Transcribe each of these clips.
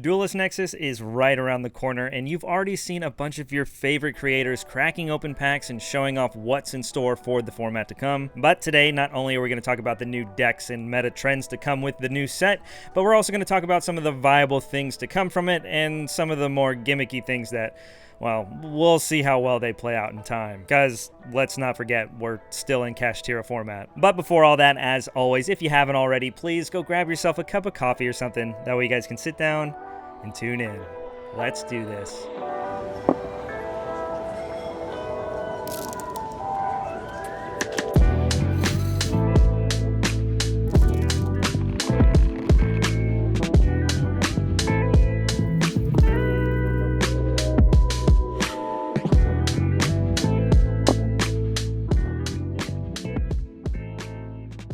Duelist Nexus is right around the corner, and you've already seen a bunch of your favorite creators cracking open packs and showing off what's in store for the format to come. But today, not only are we going to talk about the new decks and meta trends to come with the new set, but we're also going to talk about some of the viable things to come from it and some of the more gimmicky things that, well, we'll see how well they play out in time. Because let's not forget, we're still in Kashtira format. But before all that, as always, if you haven't already, please go grab yourself a cup of coffee or something. That way you guys can sit down and tune in. Let's do this.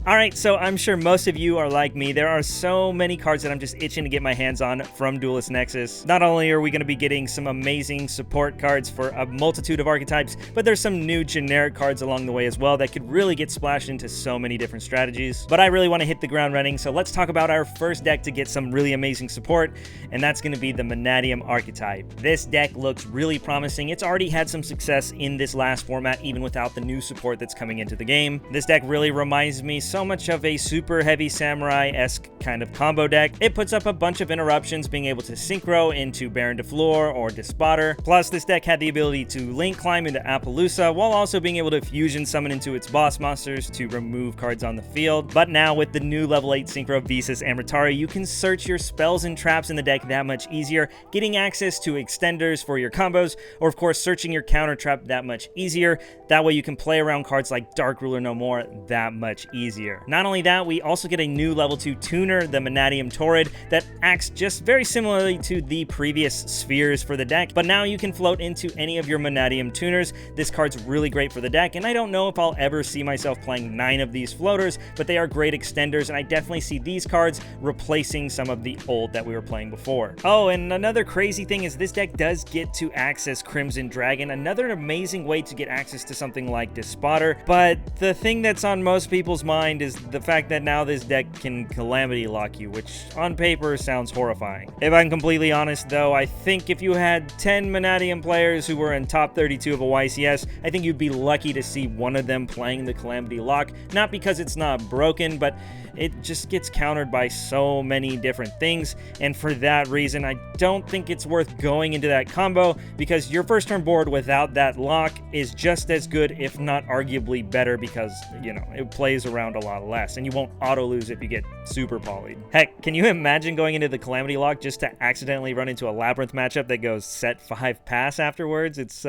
Alright, so I'm sure most of you are like me. There are so many cards that I'm just itching to get my hands on from Duelist Nexus. Not only are we going to be getting some amazing support cards for a multitude of archetypes, but there's some new generic cards along the way as well that could really get splashed into so many different strategies. But I really want to hit the ground running, so let's talk about our first deck to get some really amazing support, and that's going to be the Monadium archetype. This deck looks really promising. It's already had some success in this last format, even without the new support that's coming into the game. This deck really reminds me so much of a super heavy samurai-esque kind of combo deck. It puts up a bunch of interruptions, being able to synchro into Baron de Fleur or Despotter. Plus, this deck had the ability to link climb into Appaloosa, while also being able to fusion summon into its boss monsters to remove cards on the field. But now, with the new level 8 synchro Visas Amritari, you can search your spells and traps in the deck that much easier, getting access to extenders for your combos, or of course, searching your counter trap that much easier. That way you can play around cards like Dark Ruler No More that much easier. Not only that, we also get a new level 2 tuner, the Monadium Torrid, that acts just very similarly to the previous spheres for the deck, but now you can float into any of your Monadium tuners. This card's really great for the deck, and I don't know if I'll ever see myself playing 9 of these floaters, but they are great extenders, and I definitely see these cards replacing some of the old that we were playing before. Oh, and another crazy thing is this deck does get to access Crimson Dragon, another amazing way to get access to something like Despotter, but the thing that's on most people's mind is the fact that now this deck can Calamity Lock you, which on paper sounds horrifying. If I'm completely honest though, I think if you had 10 Monadium players who were in top 32 of a YCS, I think you'd be lucky to see one of them playing the Calamity Lock, not because it's not broken, but it just gets countered by so many different things, and for that reason, I don't think it's worth going into that combo, because your first turn board without that lock is just as good, if not arguably better, because, you know, it plays around a lot less, and you won't auto-lose if you get super polyed. Heck, can you imagine going into the Calamity Lock just to accidentally run into a Labyrinth matchup that goes set 5 pass afterwards? It's,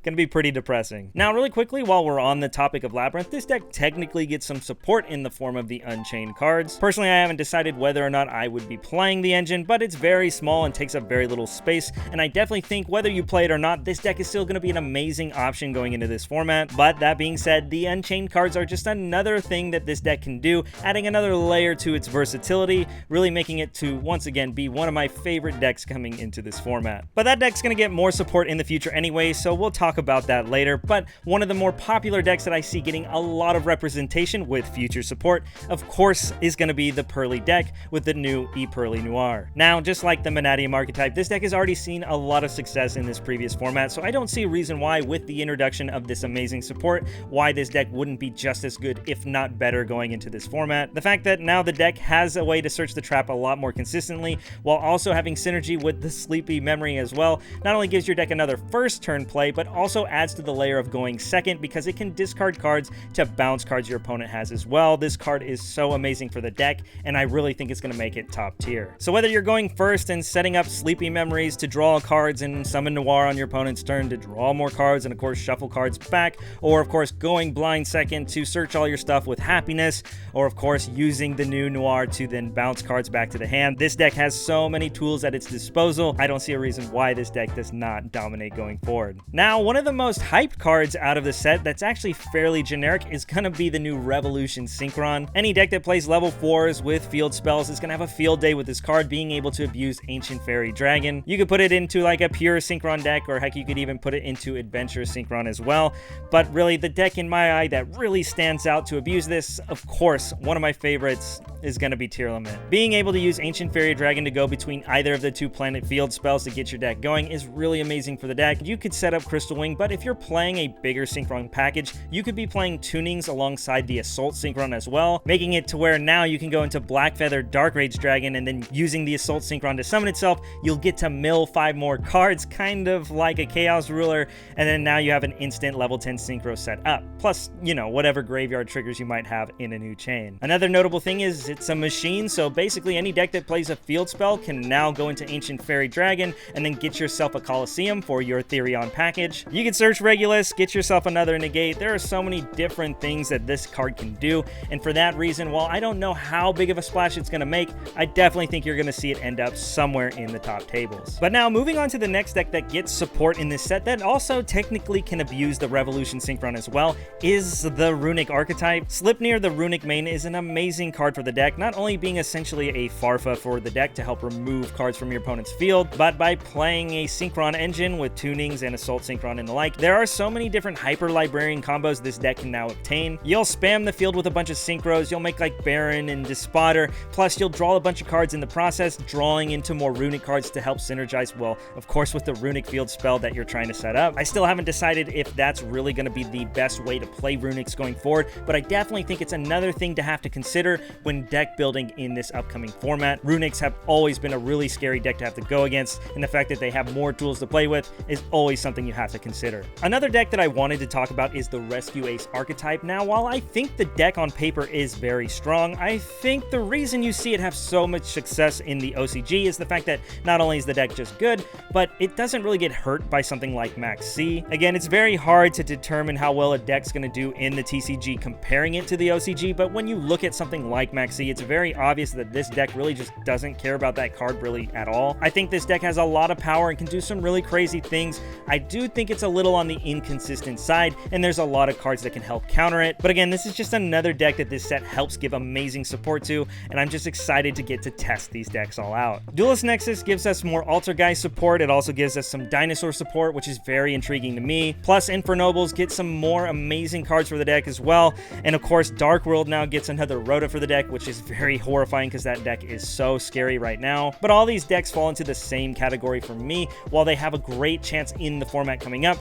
gonna be pretty depressing. Now, really quickly, while we're on the topic of Labyrinth, this deck technically gets some support in the form of the Unchained cards. Personally, I haven't decided whether or not I would be playing the engine, but it's very small and takes up very little space, and I definitely think whether you play it or not, this deck is still gonna be an amazing option going into this format. But that being said, the Unchained cards are just another thing that this deck can do, adding another layer to its versatility, really making it to, once again, be one of my favorite decks coming into this format. But that deck's gonna get more support in the future anyway, so we'll talk about that later. But one of the more popular decks that I see getting a lot of representation with future support, of course, is going to be the Pearly deck with the new Pearly Noir. Now, just like the Monadium archetype, this deck has already seen a lot of success in this previous format, so I don't see a reason why, with the introduction of this amazing support, why this deck wouldn't be just as good, if not better, going into this format. The fact that now the deck has a way to search the trap a lot more consistently, while also having synergy with the Sleepy Memory as well, not only gives your deck another first turn play, but also adds to the layer of going second, because it can discard cards to bounce cards your opponent has as well. This card is so amazing for the deck, and I really think it's going to make it top tier. So whether you're going first and setting up Sleepy Memories to draw cards and summon Noir on your opponent's turn to draw more cards and of course shuffle cards back, or of course going blind second to search all your stuff with Happiness, or of course using the new Noir to then bounce cards back to the hand, this deck has so many tools at its disposal. I don't see a reason why this deck does not dominate going forward. Now, one one of the most hyped cards out of the set that's actually fairly generic is gonna be the new Revolution Synchron. Any deck that plays level 4s with field spells is gonna have a field day with this card being able to abuse Ancient Fairy Dragon. You could put it into like a pure Synchron deck, or heck, you could even put it into Adventure Synchron as well. But really, the deck in my eye that really stands out to abuse this, of course, one of my favorites is gonna be Tearlament. Being able to use Ancient Fairy Dragon to go between either of the 2 planet field spells to get your deck going is really amazing for the deck. You could set up Crystal Wing, but if you're playing a bigger Synchron package, you could be playing Tunings alongside the Assault Synchron as well, making it to where now you can go into Blackfeather Dark Rage Dragon, and then using the Assault Synchron to summon itself, you'll get to mill 5 more cards, kind of like a Chaos Ruler, and then now you have an instant level 10 Synchro set up. Plus, you know, whatever graveyard triggers you might have in a new chain. Another notable thing is it's a machine, so basically any deck that plays a field spell can now go into Ancient Fairy Dragon and then get yourself a Colosseum for your Therion package. You can search Regulus, get yourself another Negate. There are so many different things that this card can do, and for that reason, while I don't know how big of a splash it's going to make, I definitely think you're going to see it end up somewhere in the top tables. But now, moving on to the next deck that gets support in this set that also technically can abuse the Revolution Synchron as well, is the Runic archetype. Sleipnir, the Runic main, is an amazing card for the deck, not only being essentially a Farfa for the deck to help remove cards from your opponent's field, but by playing a Synchron engine with Tunings and Assault Synchron and the like, there are so many different Hyper Librarian combos this deck can now obtain. You'll spam the field with a bunch of Synchros, you'll make like Baron and Despotter, plus you'll draw a bunch of cards in the process, drawing into more Runic cards to help synergize, well, of course, with the Runic field spell that you're trying to set up. I still haven't decided if that's really going to be the best way to play Runics going forward, but I definitely think it's another thing to have to consider when deck building in this upcoming format. Runics have always been a really scary deck to have to go against, and the fact that they have more tools to play with is always something you have to consider. Another deck that I wanted to talk about is the Rescue Ace archetype. Now, while I think the deck on paper is very strong, I think the reason you see it have so much success in the OCG is the fact that not only is the deck just good, but it doesn't really get hurt by something like Max C. Again, it's very hard to determine how well a deck's going to do in the TCG comparing it to the OCG, but when you look at something like Max C, it's very obvious that this deck really just doesn't care about that card really at all. I think this deck has a lot of power and can do some really crazy things. I do think it's a little on the inconsistent side, and there's a lot of cards that can help counter it. But again, this is just another deck that this set helps give amazing support to, and I'm just excited to get to test these decks all out. Duelist Nexus gives us more Altergeist support. It also gives us some Dinosaur support, which is very intriguing to me. Plus, Infernobles get some more amazing cards for the deck as well. And of course, Dark World now gets another Rhoda for the deck, which is very horrifying because that deck is so scary right now. But all these decks fall into the same category for me, while they have a great chance in the format coming up.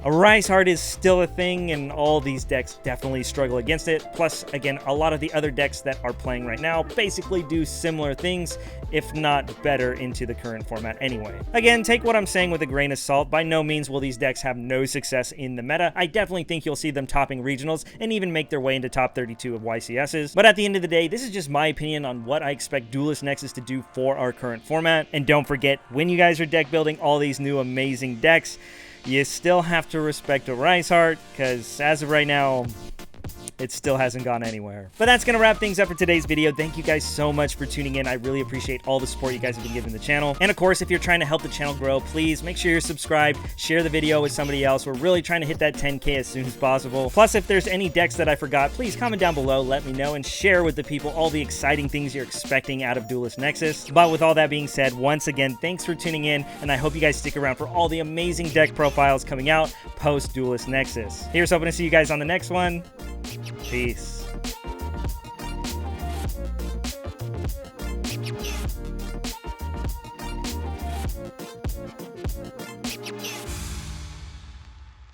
A Rise Heart is still a thing, and all these decks definitely struggle against it. Plus, again, a lot of the other decks that are playing right now basically do similar things, if not better, into the current format anyway. Again, take what I'm saying with a grain of salt. By no means will these decks have no success in the meta. I definitely think you'll see them topping regionals and even make their way into top 32 of YCSs. But at the end of the day, this is just my opinion on what I expect Duelist Nexus to do for our current format. And don't forget, when you guys are deck building all these new amazing decks, you still have to respect a Rise Heart, because as of right now, it still hasn't gone anywhere. But that's going to wrap things up for today's video. Thank you guys so much for tuning in. I really appreciate all the support you guys have been giving the channel. And of course, if you're trying to help the channel grow, please make sure you're subscribed, share the video with somebody else. We're really trying to hit that 10K as soon as possible. Plus, if there's any decks that I forgot, please comment down below, let me know, and share with the people all the exciting things you're expecting out of Duelist Nexus. But with all that being said, once again, thanks for tuning in, and I hope you guys stick around for all the amazing deck profiles coming out post Duelist Nexus. Here's hoping to see you guys on the next one. Peace.